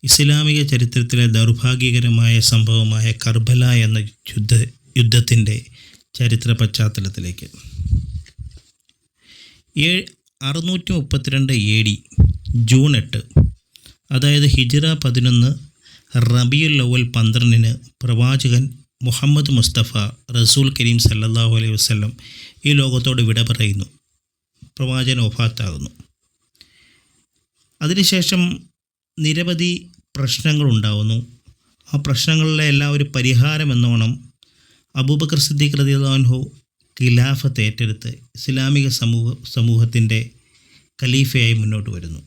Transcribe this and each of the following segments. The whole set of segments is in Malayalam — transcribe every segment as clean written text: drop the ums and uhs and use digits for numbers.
ഇസ്ലാമിക ചരിത്രത്തിലെ ദൗർഭാഗ്യകരമായ സംഭവമായ കർബല എന്ന യുദ്ധത്തിൻ്റെ ചരിത്ര പശ്ചാത്തലത്തിലേക്ക്. 632 AD ജൂൺ 8, അതായത് ഹിജ്റ 11 റബീഉൽ അവ്വൽ 12 പ്രവാചകൻ മുഹമ്മദ് മുസ്തഫ റസൂൽ കരീം സല്ലല്ലാഹു അലൈഹി വസല്ലം ഈ ലോകത്തോട് വിട പറയുന്നു. പ്രവാചകൻ വഫാത്താകുന്നു. അതിനുശേഷം നിരവധി പ്രശ്നങ്ങളുണ്ടാവുന്നു. ആ പ്രശ്നങ്ങളിലെ എല്ലാം ഒരു പരിഹാരം എന്നോണം അബൂബക്കർ സിദ്ദീഖ് റളിയല്ലാഹു അൻഹു ഖിലാഫത്ത് ഏറ്റെടുത്ത് ഇസ്ലാമിക സമൂഹത്തിൻ്റെ ഖലീഫയായി മുന്നോട്ട് വരുന്നു.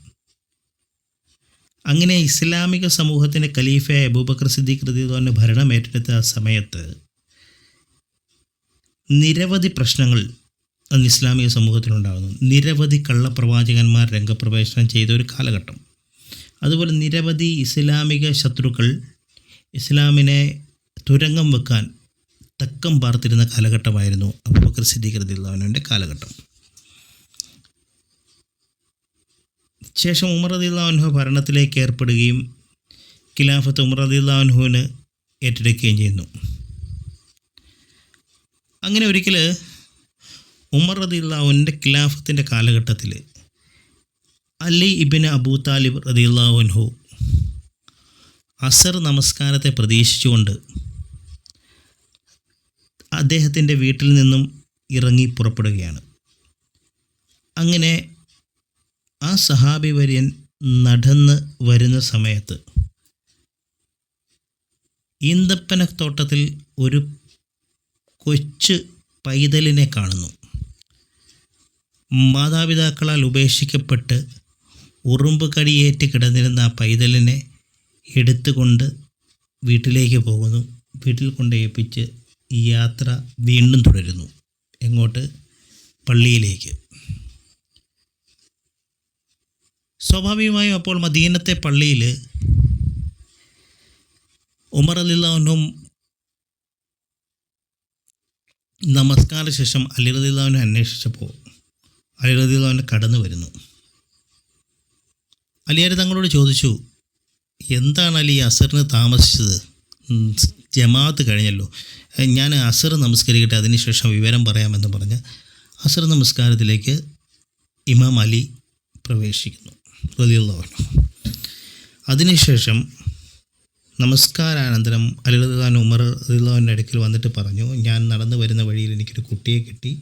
അങ്ങനെ ഇസ്ലാമിക സമൂഹത്തിൻ്റെ ഖലീഫയായ അബൂബക്കർ സിദ്ദീഖ് റളിയല്ലാഹു അൻഹു ഭരണം ഏറ്റെടുത്ത ആ സമയത്ത് നിരവധി പ്രശ്നങ്ങൾ അന്ന് ഇസ്ലാമിക സമൂഹത്തിലുണ്ടാകുന്നു. നിരവധി കള്ളപ്രവാചകന്മാർ രംഗപ്രവേശനം ചെയ്ത ഒരു കാലഘട്ടം. അതുപോലെ നിരവധി ഇസ്ലാമിക ശത്രുക്കൾ ഇസ്ലാമിനെ തുരങ്കം വെക്കാൻ തക്കം പാർത്തിരുന്ന കാലഘട്ടമായിരുന്നു അബൂബക്കർ സിദ്ദീഖ് റളിയല്ലാഹു അൻഹുവിൻ്റെ കാലഘട്ടം. ശേഷം ഉമർ റളിയല്ലാഹു അൻഹു ഭരണത്തിലേക്ക് ഏർപ്പെടുകയും ഖിലാഫത്ത് ഉമർ റളിയല്ലാഹു അൻഹുവിന് ഏറ്റെടുക്കുകയും ചെയ്യുന്നു. അങ്ങനെ ഒരിക്കൽ ഉമർ റളിയല്ലാഹു അൻഹുവിൻ്റെ ഖിലാഫത്തിൻ്റെ കാലഘട്ടത്തിൽ അലി ഇബ്നു അബൂ താലിബ് റളിയല്ലാഹു അൻഹു അസർ നമസ്കാരത്തെ പ്രതീക്ഷിച്ചുകൊണ്ട് അദ്ദേഹത്തിൻ്റെ വീട്ടിൽ നിന്നും ഇറങ്ങി പുറപ്പെടുകയാണ്. അങ്ങനെ ആ സഹാബി വര്യൻ നടന്ന് വരുന്ന സമയത്ത് ഈന്തപ്പനത്തോട്ടത്തിൽ ഒരു കൊച്ചു പൈതലിനെ കാണുന്നു. മാതാപിതാക്കളാൽ ഉപേക്ഷിക്കപ്പെട്ട് ഉറുമ്പ് കടിയേറ്റ് കിടന്നിരുന്ന ആ പൈതലിനെ എടുത്തുകൊണ്ട് വീട്ടിലേക്ക് പോകുന്നു. വീട്ടിൽ കൊണ്ടേൽപ്പിച്ച് ഈ യാത്ര വീണ്ടും തുടരുന്നു. എങ്ങോട്ട്? പള്ളിയിലേക്ക്. സ്വാഭാവികമായും അപ്പോൾ മദീനത്തെ പള്ളിയിൽ ഉമർ റളിയല്ലാഹു അൻഹു നമസ്കാര ശേഷം അലി റളിയല്ലാഹു അൻഹു അന്വേഷിച്ചപ്പോൾ അലി റളിയല്ലാഹു അൻഹു കടന്നു വരുന്നു. അലിയാർ തങ്ങളോട് ചോദിച്ചു, എന്താണ് അലി അസറിന് താമസിച്ചത്? ജമാഅത്ത് കഴിഞ്ഞല്ലോ, ഞാൻ അസർ നമസ്കരിക്കട്ടെ, അതിനുശേഷം വിവരം പറയാമെന്ന് പറഞ്ഞ് അസർ നമസ്കാരത്തിലേക്ക് ഇമാം അലി പ്രവേശിക്കുന്നു റളിയല്ലാഹു അൻഹു. അതിനുശേഷം നമസ്കാരാനന്തരം അലി റളിയല്ലാഹു അൻഹു ഉമർ റളിയല്ലാഹു അൻഹുവിൻ്റെ അടുക്കൽ വന്നിട്ട് പറഞ്ഞു, ഞാൻ നടന്നു വരുന്ന വഴിയിൽ എനിക്കൊരു കുട്ടിയെ കിട്ടി,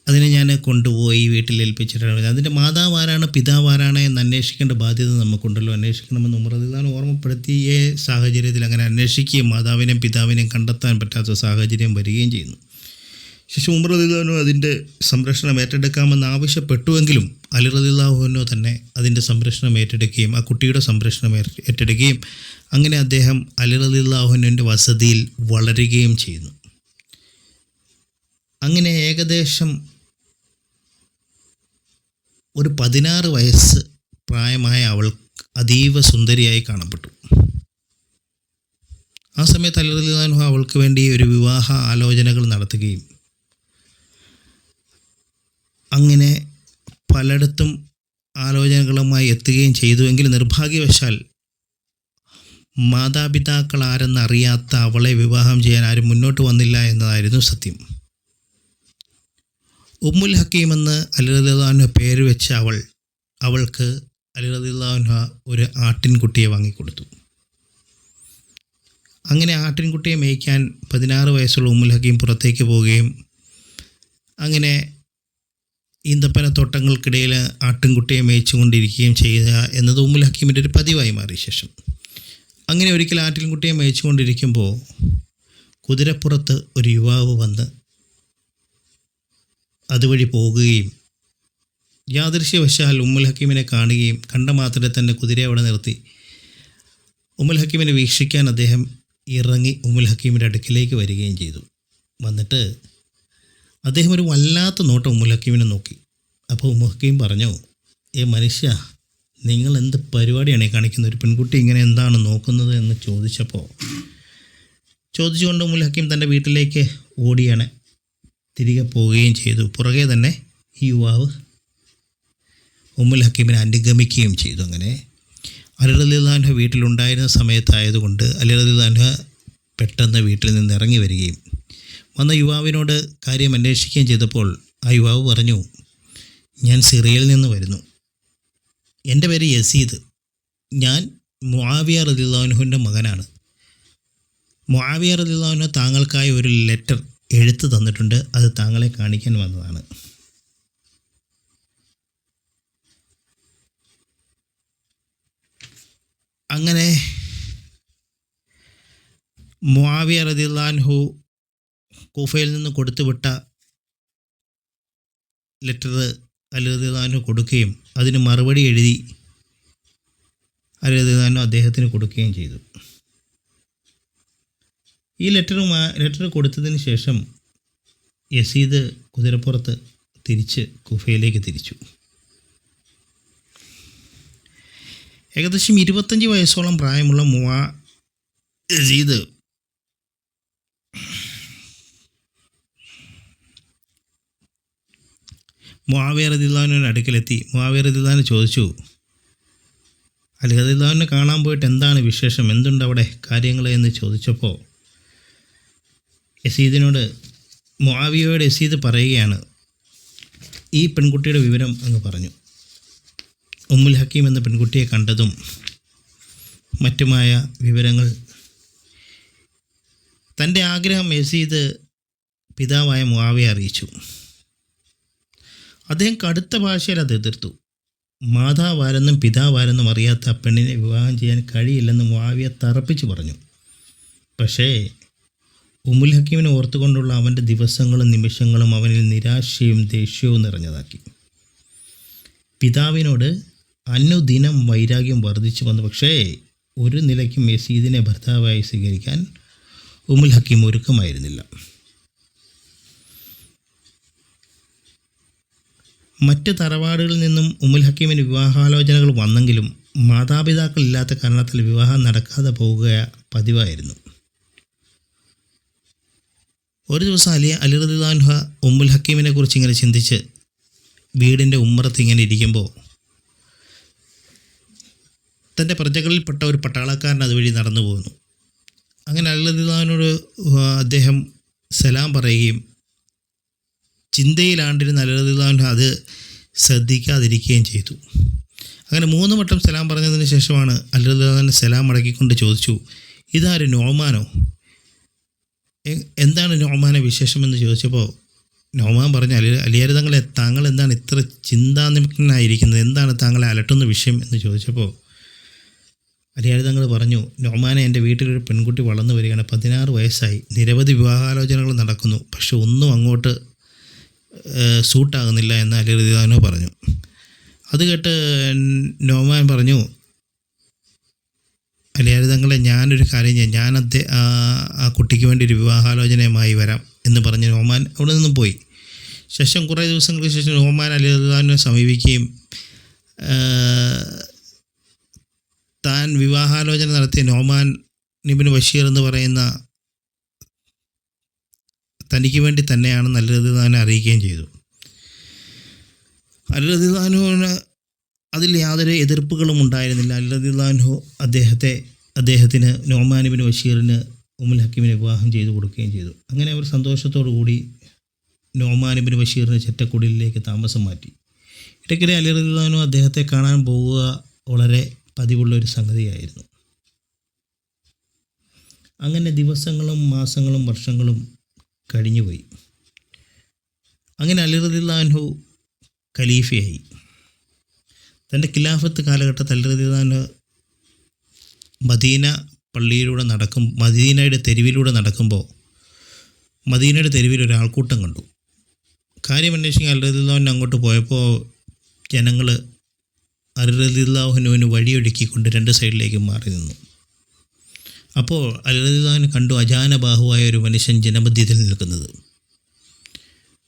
അതിനെ ഞാൻ കൊണ്ടുപോയി വീട്ടിൽ ഏൽപ്പിച്ചിട്ടാണ്. അതിൻ്റെ മാതാവാരാണ് പിതാവാരാണ് എന്ന് അന്വേഷിക്കേണ്ട ബാധ്യത നമുക്കുണ്ടല്ലോ, അന്വേഷിക്കണമെന്ന് ഉമർ റളിയല്ലാഹു അൻഹു ഓർമ്മപ്പെടുത്തിയ സാഹചര്യത്തിൽ അങ്ങനെ അന്വേഷിക്കുകയും മാതാവിനെയും പിതാവിനെയും കണ്ടെത്താൻ പറ്റാത്ത സാഹചര്യം വരികയും ചെയ്യുന്നു. ശേഷം ഉമർ റളിയല്ലാഹു അൻഹു അതിൻ്റെ സംരക്ഷണം ഏറ്റെടുക്കാമെന്ന് ആവശ്യപ്പെട്ടുവെങ്കിലും അലി റളിയല്ലാഹു അൻഹു തന്നെ അതിൻ്റെ സംരക്ഷണം ഏറ്റെടുക്കുകയും ആ കുട്ടിയുടെ സംരക്ഷണം ഏറ്റെടുക്കുകയും അങ്ങനെ അദ്ദേഹം അലി റളിയല്ലാഹു അൻഹുവിൻ്റെ വസതിയിൽ വളരുകയും ചെയ്യുന്നു. അങ്ങനെ ഏകദേശം ഒരു 16 വയസ്സ് പ്രായമായ അവൾ അതീവ സുന്ദരിയായി കാണപ്പെട്ടു. ആ സമയത്ത് അലി റളിയല്ലാഹു അൻഹു അവൾക്ക് വേണ്ടി ഒരു വിവാഹ ആലോചനകൾ നടത്തുകയും അങ്ങനെ പലയിടത്തും ആലോചനകളുമായി എത്തുകയും ചെയ്തുവെങ്കിലും നിർഭാഗ്യവശാൽ മാതാപിതാക്കൾ ആരെന്നറിയാത്ത അവളെ വിവാഹം ചെയ്യാൻ ആരും മുന്നോട്ട് വന്നില്ല എന്നതായിരുന്നു സത്യം. ഉമ്മുൽ ഹക്കീം എന്ന് അലി റളിയല്ലാഹു അൻഹു പേര് വെച്ച അവൾക്ക് അലി റളിയല്ലാഹു അൻഹു ഒരു ആട്ടിൻകുട്ടിയെ വാങ്ങിക്കൊടുത്തു. അങ്ങനെ ആട്ടിൻകുട്ടിയെ മേയ്ക്കാൻ 16 വയസ്സുള്ള ഉമ്മുൽ ഹക്കീം പുറത്തേക്ക് പോവുകയും അങ്ങനെ ഈന്തപ്പനത്തോട്ടങ്ങൾക്കിടയിൽ ആട്ടിൻകുട്ടിയെ മേയിച്ചുകൊണ്ടിരിക്കുകയും ചെയ്യുക എന്നത് ഉമ്മുൽ ഹക്കീമിൻ്റെ ഒരു പതിവായി മാറി. ശേഷം അങ്ങനെ ഒരിക്കൽ ആട്ടിൻകുട്ടിയെ മേയിച്ചുകൊണ്ടിരിക്കുമ്പോൾ കുതിരപ്പുറത്ത് ഒരു യുവാവ് വന്ന് അതുവഴി പോകുകയും യാദൃശ്യവശാൽ ഉമ്മുൽ ഹക്കീമിനെ കാണുകയും കണ്ട മാത്രമേ തന്നെ കുതിരയെ അവിടെ നിർത്തി ഉമ്മുൽ ഹക്കീമിനെ വീക്ഷിക്കാൻ അദ്ദേഹം ഇറങ്ങി ഉമ്മുൽ ഹക്കീമിൻ്റെ അടുക്കിലേക്ക് വരികയും ചെയ്തു. വന്നിട്ട് അദ്ദേഹം ഒരു വല്ലാത്ത നോട്ടം ഉമ്മുൽ ഹക്കീമിനെ നോക്കി. അപ്പോൾ ഉമ്മുൽ ഹക്കീം പറഞ്ഞു, മനുഷ്യ, നിങ്ങൾ എന്ത് പരിപാടിയാണ് ഈ കാണിക്കുന്നത്? ഒരു പെൺകുട്ടി ഇങ്ങനെ എന്താണ് നോക്കുന്നത് എന്ന് ചോദിച്ചുകൊണ്ട് ഉമ്മുൽ ഹക്കീം തൻ്റെ വീട്ടിലേക്ക് ഓടിയാണ് തിരികെ പോവുകയും ചെയ്തു. പുറകെ തന്നെ ഈ യുവാവ് ഉമ്മുൽ ഹക്കീമിനെ അനുഗമിക്കുകയും ചെയ്തു. അങ്ങനെ അലി റളിയല്ലാഹു അൻഹു വീട്ടിലുണ്ടായിരുന്ന സമയത്തായതുകൊണ്ട് അലി റളിയല്ലാഹു അൻഹു പെട്ടെന്ന് വീട്ടിൽ നിന്ന് ഇറങ്ങി വരികയും വന്ന യുവാവിനോട് കാര്യം അന്വേഷിക്കുകയും ചെയ്തപ്പോൾ ആ യുവാവ് പറഞ്ഞു, ഞാൻ സിറിയയിൽ നിന്ന് വരുന്നു, എൻ്റെ പേര് യസീദ്, ഞാൻ മുആവിയ റളിയല്ലാഹു അൻഹുവിൻ്റെ മകനാണ്. മുആവിയ റളിയല്ലാഹു അൻഹു താങ്കൾക്കായി ഒരു ലെറ്റർ എഴുത്ത് തന്നിട്ടുണ്ട്, അത് താങ്കളെ കാണിക്കാൻ വന്നതാണ്. അങ്ങനെ മുആവിയ റളിയല്ലാഹു അൻഹു കൂഫയിൽ നിന്ന് കൊടുത്തുവിട്ട ലെറ്റർ അലി റളിയല്ലാഹു അൻഹു കൊടുക്കുകയും അതിന് മറുപടി എഴുതി അലി റളിയല്ലാഹു അൻഹു അദ്ദേഹത്തിന് കൊടുക്കുകയും ചെയ്തു. ഈ ലെറ്റർ കൊടുത്തതിന് ശേഷം യസീദ് കുതിരപ്പുറത്ത് തിരിച്ച് കൂഫയിലേക്ക് തിരിച്ചു. ഏകദേശം 25 വയസ്സോളം പ്രായമുള്ള യസീദ് മുആവിയ റളിയല്ലാഹു അൻഹുവിൻ്റെ അടുക്കലെത്തി. മുആവിയ റളിയല്ലാഹു അൻഹു ചോദിച്ചു, അലി റളിയല്ലാഹു അൻഹു കാണാൻ പോയിട്ട് എന്താണ് വിശേഷം, എന്തുണ്ട് അവിടെ കാര്യങ്ങൾ എന്ന് ചോദിച്ചപ്പോൾ യസീദിനോട് മുആവിയയോട് യസീദ് പറയുകയാണ്, ഈ പെൺകുട്ടിയുടെ വിവരം അങ്ങ് പറഞ്ഞു. ഉമ്മുൽ ഹക്കീം എന്ന പെൺകുട്ടിയെ കണ്ടതും മറ്റുമായ വിവരങ്ങൾ തൻ്റെ ആഗ്രഹം യസീദ് പിതാവായ മുആവിയയെ അറിയിച്ചു. അദ്ദേഹം കടുത്ത ഭാഷയിൽ അത് എതിർത്തു. മാതാവാരെന്നും പിതാവാരെന്നും അറിയാത്ത പെണ്ണിനെ വിവാഹം ചെയ്യാൻ കഴിയില്ലെന്ന് മുആവിയ തറപ്പിച്ചു പറഞ്ഞു. പക്ഷേ ഉമ്മുൽ ഹക്കീമിനെ ഓർത്തുകൊണ്ടുള്ള അവൻ്റെ ദിവസങ്ങളും നിമിഷങ്ങളും അവനിൽ നിരാശയും ദേഷ്യവും നിറഞ്ഞതാക്കി. പിതാവിനോട് അനുദിനം വൈരാഗ്യം വർദ്ധിച്ചു വന്നു. പക്ഷേ ഒരു നിലയ്ക്കും യസീദിനെ ഭർത്താവായി സ്വീകരിക്കാൻ ഉമ്മുൽ ഹക്കീം ഒരുക്കമായിരുന്നില്ല. മറ്റ് തറവാടുകളിൽ നിന്നും ഉമ്മുൽ ഹക്കീമിന് വിവാഹാലോചനകൾ വന്നെങ്കിലും മാതാപിതാക്കളില്ലാത്ത കാരണത്താൽ വിവാഹം നടക്കാതെ പോവുക പതിവായിരുന്നു. ഒരു ദിവസം അലി റളിയല്ലാഹു അൻഹു ഉമ്മുൽ ഹക്കീമിനെ കുറിച്ച് ഇങ്ങനെ ചിന്തിച്ച് വീടിൻ്റെ ഉമ്മറത്ത് ഇങ്ങനെ ഇരിക്കുമ്പോൾ തൻ്റെ പ്രജകളിൽപ്പെട്ട ഒരു പട്ടാളക്കാരൻ അതുവഴി നടന്നു പോകുന്നു. അങ്ങനെ അലി റളിയല്ലാഹു അൻഹുവിനോട് അദ്ദേഹം സലാം പറയുകയും ചിന്തയിലാണ്ടിരുന്ന അലി റളിയല്ലാഹു അൻഹു അത് ശ്രദ്ധിക്കാതിരിക്കുകയും ചെയ്തു. അങ്ങനെ 3 വട്ടം സലാം പറഞ്ഞതിന് ശേഷമാണ് അലി റളിയല്ലാഹു അൻഹു സലാം മടക്കിക്കൊണ്ട് ചോദിച്ചു, ഇതാര് നൊമാനോ? എന്താണ് നൊമാനെ വിശേഷമെന്ന് ചോദിച്ചപ്പോൾ നൊമാൻ പറഞ്ഞു, അലിയാർ തങ്ങളെ, താങ്കൾ എന്താണ് ഇത്ര ചിന്താനിമഗ്നനായിരിക്കുന്നത്, എന്താണ് താങ്കളെ അലട്ടുന്ന വിഷയം എന്ന് ചോദിച്ചപ്പോൾ അലിയാർ തങ്ങൾ പറഞ്ഞു, നൊമാനെ, എൻ്റെ വീട്ടിലൊരു പെൺകുട്ടി വളർന്നു വരികയാണ്, 16 വയസ്സായി, നിരവധി വിവാഹാലോചനകൾ നടക്കുന്നു, പക്ഷെ ഒന്നും അങ്ങോട്ട് സൂട്ടാകുന്നില്ല എന്ന് അലി റളിയല്ലാഹു അൻഹു പറഞ്ഞു. അത് കേട്ട് നൊമാൻ പറഞ്ഞു, അലിയാർ തങ്ങളെ, ഞാനൊരു കാര്യം ചെയ്യാം, ഞാൻ ആ കുട്ടിക്ക് വേണ്ടി ഒരു വിവാഹാലോചനയുമായി വരാം എന്ന് പറഞ്ഞ് നൊമാൻ അവിടെ നിന്നും പോയി. ശേഷം കുറേ ദിവസങ്ങൾക്ക് ശേഷം നൊമാൻ അലി റളിയല്ലാഹു അൻഹുവിനെ സമീപിക്കുകയും താൻ വിവാഹാലോചന നടത്തിയ നൊമാൻ ഇബ്നു ബഷീർ എന്ന് പറയുന്ന തനിക്ക് വേണ്ടി തന്നെയാണെന്ന് അലി റളിയല്ലാഹു അൻഹു അറിയിക്കുകയും ചെയ്തു. അലി റളിയല്ലാഹു അൻഹുവിന് അതിൽ യാതൊരു എതിർപ്പുകളും ഉണ്ടായിരുന്നില്ല. അലി റളിയല്ലാഹു അൻഹു അദ്ദേഹത്തിന് നൊമാൻ ഇബ്നു ബഷീറിന് ഉമ്മുൽ ഹക്കീമിനെ വിവാഹം ചെയ്തു കൊടുക്കുകയും ചെയ്തു. അങ്ങനെ അവർ സന്തോഷത്തോടു കൂടി നൊമാൻ ഇബ്നു ബഷീറിന് ചെറ്റക്കുടിലേക്ക് താമസം മാറ്റി. ഇടയ്ക്കിടെ അലി റളിയല്ലാഹു അൻഹു അദ്ദേഹത്തെ കാണാൻ പോവുക വളരെ പതിവുള്ളൊരു സംഗതിയായിരുന്നു. അങ്ങനെ ദിവസങ്ങളും മാസങ്ങളും വർഷങ്ങളും കഴിഞ്ഞുപോയി. അങ്ങനെ അലി റളിയല്ലാഹു അൻഹു ഖലീഫയായി. തൻ്റെ ഖിലാഫത്ത് കാലഘട്ടത്തിൽ അലി റളിയല്ലാഹു അൻഹു മദീനയുടെ തെരുവിലൂടെ നടക്കുമ്പോൾ മദീനയുടെ തെരുവിൽ ഒരാൾക്കൂട്ടം കണ്ടു. കാര്യം അന്വേഷിക്കാൻ അലി റളിയല്ലാഹു അൻഹു അങ്ങോട്ട് പോയപ്പോൾ ജനങ്ങൾ അലി റളിയല്ലാഹു അൻഹുവിന് വഴിയൊരുക്കിക്കൊണ്ട് 2 സൈഡിലേക്ക് മാറി നിന്നു. അപ്പോൾ അലി റളിയല്ലാഹു അൻഹു കണ്ടു അജാനബാഹുവായ ഒരു മനുഷ്യൻ ജനമധ്യത്തിൽ നിൽക്കുന്നത്.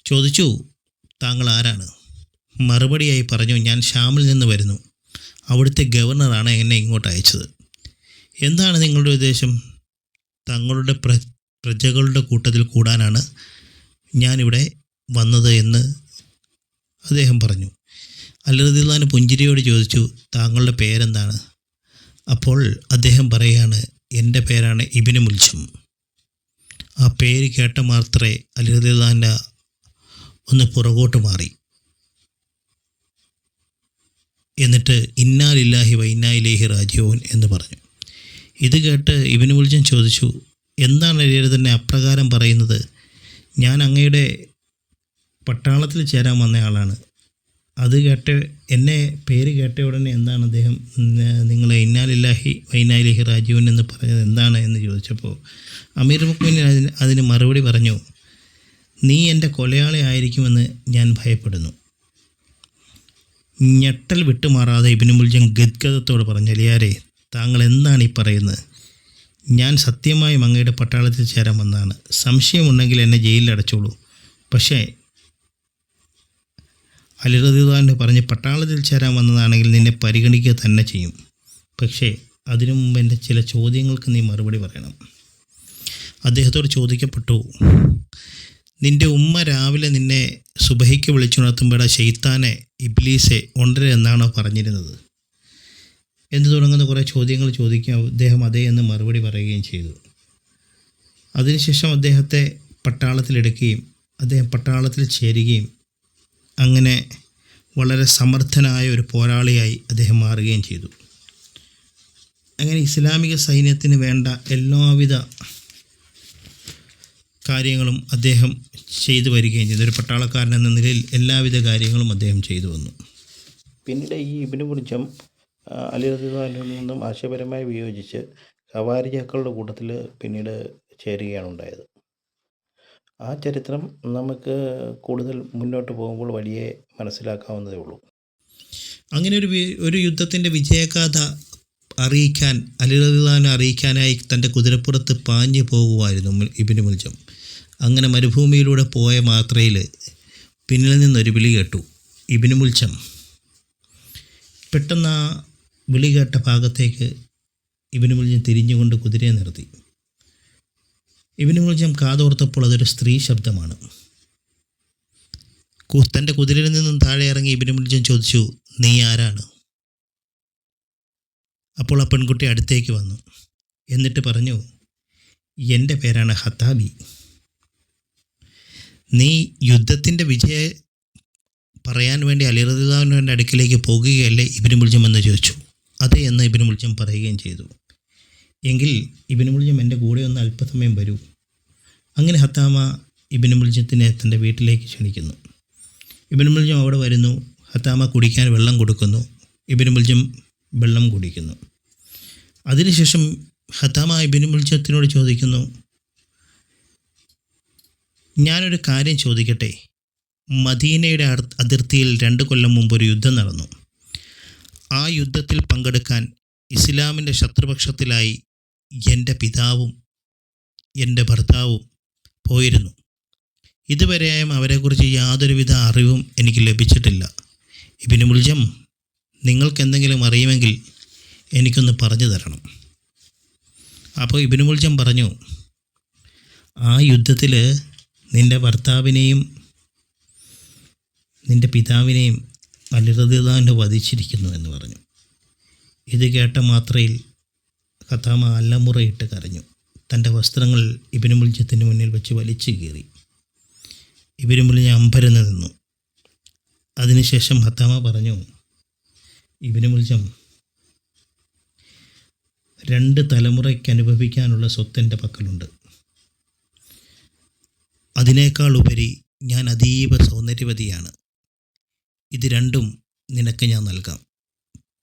ചോദിച്ചു, താങ്കൾ ആരാണ്? മറുപടിയായി പറഞ്ഞു, ഞാൻ ഷാമിൽ നിന്ന് വരുന്നു, അവിടുത്തെ ഗവർണറാണ് എന്നെ ഇങ്ങോട്ട് അയച്ചത്. എന്താണ് നിങ്ങളുടെ ഉദ്ദേശം? തങ്ങളുടെ പ്രജകളുടെ കൂട്ടത്തിൽ കൂടാനാണ് ഞാനിവിടെ വന്നത് എന്ന് അദ്ദേഹം പറഞ്ഞു. അലി റളിയല്ലാഹു അൻഹു പുഞ്ചിരിയോട് ചോദിച്ചു, താങ്കളുടെ പേരെന്താണ്? അപ്പോൾ അദ്ദേഹം പറയാണ്, എൻ്റെ പേരാണ് ഇബ്നു മുൽജം. ആ പേര് കേട്ട മാത്രമേ അലി റളിയല്ലാഹു അൻഹു ഒന്ന് പുറകോട്ട് മാറി. എന്നിട്ട് ഇന്നാ ലില്ലാഹി വ ഇന്നാ ഇലൈഹി റാജിഊൻ എന്ന് പറഞ്ഞു. ഇത് കേട്ട് ഇബ്നു മുൽജം ചോദിച്ചു, എന്താണ് അലി തന്നെ അപ്രകാരം പറയുന്നത്? ഞാൻ അങ്ങയുടെ പട്ടാളത്തിൽ ചേരാൻ വന്ന ആളാണ്. അത് കേട്ട് എന്നെ പേര് കേട്ട ഉടനെ എന്താണ് അദ്ദേഹം നിങ്ങൾ ഇന്നാ ലില്ലാഹി വ ഇന്നാ ഇലൈഹി റാജിഊൻ എന്ന് പറഞ്ഞത് എന്താണ് എന്ന് ചോദിച്ചപ്പോൾ അമീറുൽ മുഅ്മിനീൻ അതിന് മറുപടി പറഞ്ഞു, നീ എൻ്റെ കൊലയാളി ആയിരിക്കുമെന്ന് ഞാൻ ഭയപ്പെടുന്നു. ഞെട്ടൽ വിട്ടുമാറാതെ ഇബ്നു മുൽജം ഗദ്ഗദത്തോട് പറഞ്ഞു, അലിയാരെ, താങ്കൾ എന്താണ് ഈ പറയുന്നത്? ഞാൻ സത്യമായും അങ്ങയുടെ പട്ടാളത്തിൽ ചേരാൻ വന്നതാണ്. സംശയമുണ്ടെങ്കിൽ എന്നെ ജയിലിൽ അടച്ചോളൂ. പക്ഷേ അലി റളിയല്ലാഹു അൻഹു പറഞ്ഞ്, പട്ടാളത്തിൽ ചേരാൻ വന്നതാണെങ്കിൽ നിന്നെ പരിഗണിക്കുക തന്നെ ചെയ്യും. പക്ഷേ അതിനു മുമ്പ് എൻ്റെ ചില ചോദ്യങ്ങൾക്ക് നീ മറുപടി പറയണം. അദ്ദേഹത്തോട് ചോദിക്കപ്പെട്ടു, നിൻ്റെ ഉമ്മ രാവിലെ നിന്നെ സുബഹിക്ക് വിളിച്ചുണർത്തുമ്പോൾ ശൈത്താനെ, ഇബ്ലീസെ ഉണരെ എന്നാണോ പറഞ്ഞിരുന്നത് എന്ന് തുടങ്ങുന്ന കുറേ ചോദ്യങ്ങൾ ചോദിക്കുകയും അദ്ദേഹം അതേ എന്ന് മറുപടി പറയുകയും ചെയ്തു. അതിനുശേഷം അദ്ദേഹത്തെ പട്ടാളത്തിലെടുക്കുകയും അദ്ദേഹം പട്ടാളത്തിൽ ചേരുകയും അങ്ങനെ വളരെ സമർത്ഥനായ ഒരു പോരാളിയായി അദ്ദേഹം മാറുകയും ചെയ്തു. അങ്ങനെ ഇസ്ലാമിക സൈന്യത്തിന് വേണ്ട എല്ലാവിധ കാര്യങ്ങളും അദ്ദേഹം ചെയ്തു വരികയും ചെയ്തു. ഒരു പട്ടാളക്കാരൻ എന്ന നിലയിൽ എല്ലാവിധ കാര്യങ്ങളും അദ്ദേഹം ചെയ്തു വന്നു. പിന്നീട് ഈ ഇബ്നു മുൽജം അലി റളിയല്ലാഹു അൻഹുവിൽ നിന്നും ആശയപരമായി വിയോജിച്ച് ഖവാരിജകളുടെ കൂട്ടത്തിൽ പിന്നീട് ചേരുകയാണ് ഉണ്ടായത്. ആ ചരിത്രം നമുക്ക് കൂടുതൽ മുന്നോട്ട് പോകുമ്പോൾ വലിയ മനസ്സിലാക്കാവുന്നതേ ഉള്ളൂ. അങ്ങനെ ഒരു യുദ്ധത്തിൻ്റെ വിജയഗാഥ അറിയിക്കാൻ അലി റളിയല്ലാഹു അൻഹു അറിയിക്കാനായി തൻ്റെ കുതിരപ്പുറത്ത് പാഞ്ഞു പോകുമായിരുന്നു ഇബ്നു മുൽജം. അങ്ങനെ മരുഭൂമിയിലൂടെ പോയ മാത്രയിൽ പിന്നിൽ നിന്നൊരു വിളി കേട്ടു, ഇബ്നു മുൽജം. പെട്ടെന്ന് ആ വിളി കേട്ട ഭാഗത്തേക്ക് ഇബ്നു മുൽജം തിരിഞ്ഞുകൊണ്ട് കുതിരയെ നിർത്തി. ഇബ്നു മുൽജം കാതോർത്തപ്പോൾ അതൊരു സ്ത്രീ ശബ്ദമാണ്. തൻ്റെ കുതിരയിൽ നിന്നും താഴെ ഇറങ്ങി ഇബ്നു മുൽജം ചോദിച്ചു, നീ ആരാണ്? അപ്പോൾ ആ പെൺകുട്ടി അടുത്തേക്ക് വന്നു. എന്നിട്ട് പറഞ്ഞു, എൻ്റെ പേരാണ് ഹത്താബി. നീ യുദ്ധത്തിൻ്റെ വിജയം പറയാൻ വേണ്ടി അലി റളിയല്ലാഹു അൻഹുവിൻ്റെ അടുക്കിലേക്ക് പോകുകയല്ലേ ഇബ്നു മുൽജം എന്ന് ചോദിച്ചു. അതെ എന്ന് ഇബ്നു മുൽജം പറയുകയും ചെയ്തു. എങ്കിൽ ഇബ്നു മുൽജം എൻ്റെ കൂടെ ഒന്ന് അല്പസമയം വരൂ. അങ്ങനെ ഹത്താമ ഇബ്നു മുൽജത്തിനെ തൻ്റെ വീട്ടിലേക്ക് ക്ഷണിക്കുന്നു. ഇബ്നു മുൽജം അവിടെ വരുന്നു. ഹത്താമ കുടിക്കാൻ വെള്ളം കൊടുക്കുന്നു. ഇബ്നു മുൽജം വെള്ളം കുടിക്കുന്നു. അതിനുശേഷം ഹത്താമ ഇബ്നു മുൽജത്തിനോട് ചോദിക്കുന്നു, ഞാനൊരു കാര്യം ചോദിക്കട്ടെ? മദീനയുടെ അതിർത്തിയിൽ 2 കൊല്ലം മുമ്പ് ഒരു യുദ്ധം നടന്നു. ആ യുദ്ധത്തിൽ പങ്കെടുക്കാൻ ഇസ്ലാമിൻ്റെ ശത്രുപക്ഷത്തിലായി എൻ്റെ പിതാവും എൻ്റെ ഭർത്താവും പോയിരുന്നു. ഇതുവരെയും അവരെക്കുറിച്ച് യാതൊരുവിധ അറിവും എനിക്ക് ലഭിച്ചിട്ടില്ല. ഇബ്നു മുൽജം, നിങ്ങൾക്കെന്തെങ്കിലും അറിയുമെങ്കിൽ എനിക്കൊന്ന് പറഞ്ഞു തരണം. അപ്പോൾ ഇബ്നു മുൽജം പറഞ്ഞു, ആ യുദ്ധത്തിൽ നിൻ്റെ ഭർത്താവിനെയും നിൻ്റെ പിതാവിനെയും അലി റളിയല്ലാഹു അൻഹു വധിച്ചിരിക്കുന്നു എന്ന് പറഞ്ഞു. ഇത് കേട്ട മാത്രയിൽ ഹത്താമ അല്ലമുറയിട്ട് കരഞ്ഞു. തൻ്റെ വസ്ത്രങ്ങൾ ഇബ്നു മുൽജത്തിന് മുന്നിൽ വെച്ച് വലിച്ചു കീറി. ഇബ്നു മുൽജം അമ്പരന്ന് നിന്നു. അതിനുശേഷം ഹത്താമ പറഞ്ഞു, ഇബ്നു മുൽജം, 2 തലമുറയ്ക്ക് അനുഭവിക്കാനുള്ള സ്വത്ത് എൻ്റെ പക്കലുണ്ട്. അതിനേക്കാൾ ഉപരി ഞാൻ അതീവ സൗന്ദര്യവതിയാണ്. ഇത് രണ്ടും നിനക്ക് ഞാൻ നൽകാം.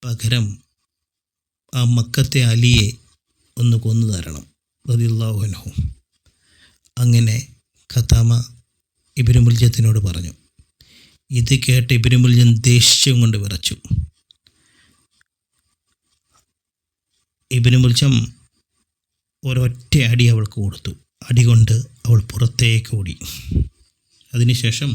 പകരം ആ മക്കത്തെ അലിയെ ഒന്ന് കൊന്നു തരണം റളിയല്ലാഹു അൻഹു. അങ്ങനെ ഖത്താമ ഇബ്നു മുൽജത്തിനോട് പറഞ്ഞു. ഇത് കേട്ട് ഇബ്നു മുൽജം ദേഷ്യം കൊണ്ട് വിറച്ചു. ഇബ്നു മുൽജം ഒരൊറ്റ അടി അവൾക്ക് കൊടുത്തു. അടി കൊണ്ട് അവൾ പുറത്തേക്ക് ഓടി. അതിനുശേഷം